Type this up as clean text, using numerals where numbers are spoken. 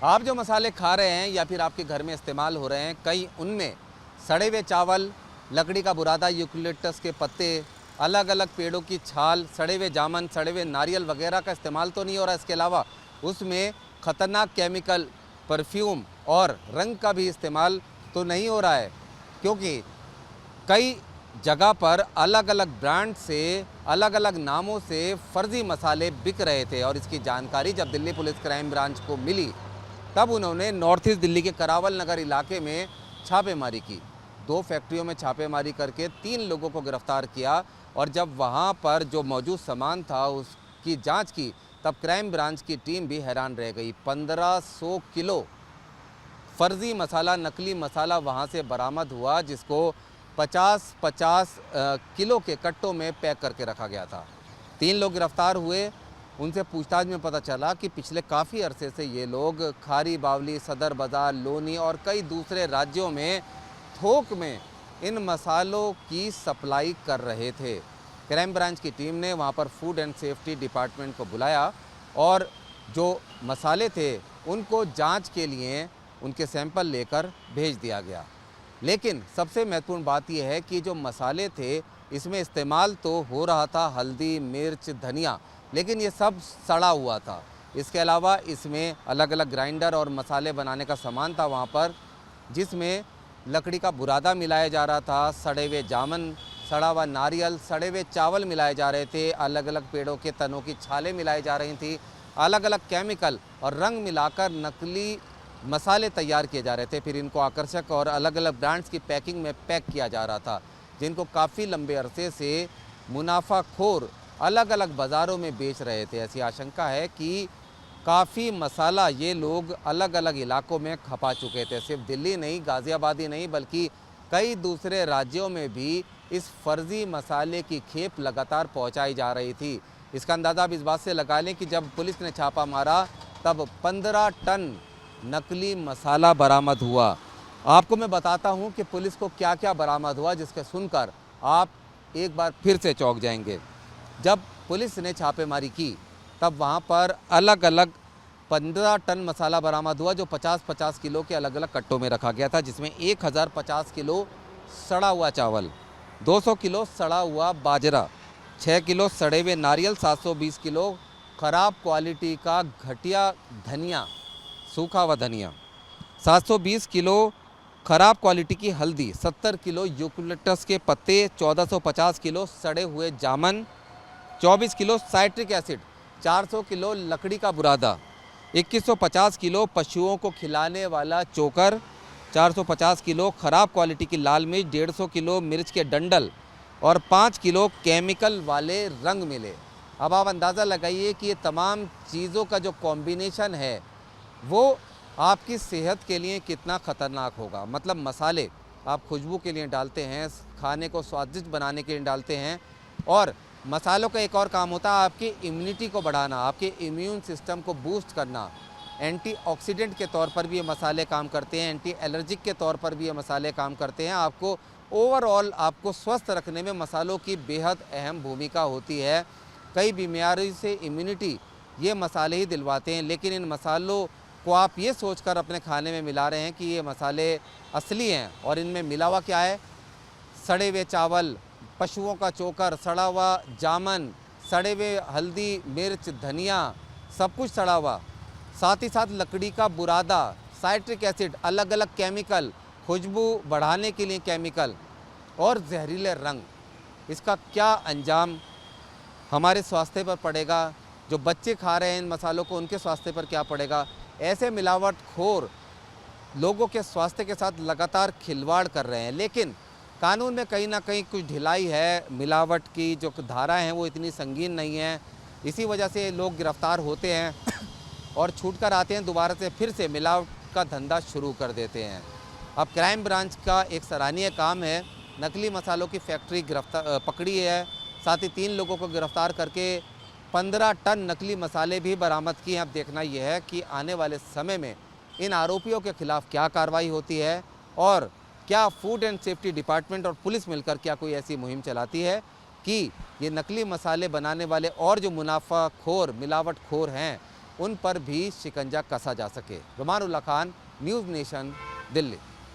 आप जो मसाले खा रहे हैं या फिर आपके घर में इस्तेमाल हो रहे हैं, कई उनमें सड़े हुए चावल, लकड़ी का बुरादा, यूकेलिप्टस के पत्ते, अलग अलग पेड़ों की छाल, सड़े हुए जामुन, सड़े हुए नारियल वगैरह का इस्तेमाल तो नहीं हो रहा। इसके अलावा उसमें ख़तरनाक केमिकल, परफ्यूम और रंग का भी इस्तेमाल तो नहीं हो रहा है, क्योंकि कई जगह पर अलग अलग ब्रांड से, अलग अलग नामों से फर्जी मसाले बिक रहे थे। और इसकी जानकारी जब दिल्ली पुलिस क्राइम ब्रांच को मिली, तब उन्होंने नॉर्थ ईस्ट दिल्ली के करावल नगर इलाके में छापेमारी की। 2 फैक्ट्रियों में छापेमारी करके 3 लोगों को गिरफ्तार किया। और जब वहां पर जो मौजूद सामान था उसकी जांच की, तब क्राइम ब्रांच की टीम भी हैरान रह गई। 1500 किलो फर्जी मसाला, नकली मसाला वहां से बरामद हुआ, जिसको 50-50 किलो के कट्टों में पैक करके रखा गया था। 3 लोग गिरफ्तार हुए। उनसे पूछताछ में पता चला कि पिछले काफ़ी अरसे से ये लोग खारी बावली, सदर बाज़ार, लोनी और कई दूसरे राज्यों में थोक में इन मसालों की सप्लाई कर रहे थे। क्राइम ब्रांच की टीम ने वहाँ पर फूड एंड सेफ्टी डिपार्टमेंट को बुलाया और जो मसाले थे उनको जांच के लिए उनके सैंपल लेकर भेज दिया गया। लेकिन सबसे महत्वपूर्ण बात यह है कि जो मसाले थे, इसमें इस्तेमाल तो हो रहा था हल्दी, मिर्च, धनिया, लेकिन ये सब सड़ा हुआ था। इसके अलावा इसमें अलग अलग ग्राइंडर और मसाले बनाने का सामान था वहाँ पर, जिसमें लकड़ी का बुरादा मिलाया जा रहा था, सड़े हुए जामुन, सड़ा हुआ नारियल, सड़े हुए चावल मिलाए जा रहे थे, अलग अलग पेड़ों के तनों की छालें मिलाई जा रही थी, अलग अलग केमिकल और रंग मिलाकर नकली मसाले तैयार किए जा रहे थे। फिर इनको आकर्षक और अलग अलग ब्रांड्स की पैकिंग में पैक किया जा रहा था, जिनको काफ़ी लंबे अरसे से मुनाफाखोर अलग अलग बाज़ारों में बेच रहे थे। ऐसी आशंका है कि काफ़ी मसाला ये लोग अलग अलग इलाकों में खपा चुके थे। सिर्फ दिल्ली नहीं, गाज़ियाबाद ही नहीं, बल्कि कई दूसरे राज्यों में भी इस फर्जी मसाले की खेप लगातार पहुंचाई जा रही थी। इसका अंदाज़ा आप इस बात से लगा लें कि जब पुलिस ने छापा मारा, तब 15 टन नकली मसाला बरामद हुआ। आपको मैं बताता हूं कि पुलिस को क्या क्या बरामद हुआ, जिसके सुनकर आप एक बार फिर से चौंक जाएंगे। जब पुलिस ने छापेमारी की, तब वहां पर अलग अलग 15 टन मसाला बरामद हुआ, जो 50-50 किलो के अलग अलग कट्टों में रखा गया था, जिसमें 1050 किलो सड़ा हुआ चावल, 200 किलो सड़ा हुआ बाजरा, 6 किलो सड़े हुए नारियल, 720 किलो ख़राब क्वालिटी का घटिया धनिया, सूखा हुआ धनिया, 720 किलो ख़राब क्वालिटी की हल्दी, 70 किलो यूकेलिप्टस के पत्ते, 1450 किलो सड़े हुए जामुन, 24 किलो साइट्रिक एसिड, 400 किलो लकड़ी का बुरादा, 2150 किलो पशुओं को खिलाने वाला चोकर, 450 किलो ख़राब क्वालिटी की लाल मिर्च, 150 किलो मिर्च के डंडल और 5 किलो केमिकल वाले रंग मिले। अब आप अंदाज़ा लगाइए कि ये तमाम चीज़ों का जो कॉम्बिनेशन है वो आपकी सेहत के लिए कितना ख़तरनाक होगा। मतलब मसाले आप खुशबू के लिए डालते हैं, खाने को स्वादिष्ट बनाने के लिए डालते हैं, और मसालों का एक और काम होता है आपकी इम्यूनिटी को बढ़ाना, आपके इम्यून सिस्टम को बूस्ट करना। एंटीऑक्सीडेंट के तौर पर भी ये मसाले काम करते हैं, एंटी एलर्जिक के तौर पर भी ये मसाले काम करते हैं। आपको ओवरऑल आपको स्वस्थ रखने में मसालों की बेहद अहम भूमिका होती है। कई बीमारी से इम्यूनिटी ये मसाले ही दिलवाते हैं, लेकिन इन मसालों को आप ये सोचकर अपने खाने में मिला रहे हैं कि ये मसाले असली हैं, और इनमें मिला हुआ क्या है? सड़े हुए चावल, पशुओं का चोकर, सड़ा हुआ जामुन, सड़े हुए हल्दी, मिर्च, धनिया, सब कुछ सड़ा हुआ, साथ ही साथ लकड़ी का बुरादा, साइट्रिक एसिड, अलग अलग केमिकल, खुशबू बढ़ाने के लिए केमिकल और जहरीले रंग। इसका क्या अंजाम हमारे स्वास्थ्य पर पड़ेगा? जो बच्चे खा रहे हैं इन मसालों को, उनके स्वास्थ्य पर क्या पड़ेगा? ऐसे मिलावटखोर लोगों के स्वास्थ्य के साथ लगातार खिलवाड़ कर रहे हैं, लेकिन कानून में कहीं ना कहीं कुछ ढिलाई है। मिलावट की जो धाराएं हैं वो इतनी संगीन नहीं है, इसी वजह से लोग गिरफ्तार होते हैं और छूट कर आते हैं, दोबारा से फिर से मिलावट का धंधा शुरू कर देते हैं। अब क्राइम ब्रांच का एक सराहनीय काम है, नकली मसालों की फैक्ट्री पकड़ी है, साथ ही 3 लोगों को गिरफ्तार करके 15 टन नकली मसाले भी बरामद किए हैं। अब देखना यह है कि आने वाले समय में इन आरोपियों के खिलाफ क्या कार्रवाई होती है, और क्या फूड एंड सेफ्टी डिपार्टमेंट और पुलिस मिलकर क्या कोई ऐसी मुहिम चलाती है कि ये नकली मसाले बनाने वाले और जो मुनाफाखोर, मिलावटखोर हैं, उन पर भी शिकंजा कसा जा सके। रुमानुल्लाह खान, न्यूज़ नेशन, दिल्ली।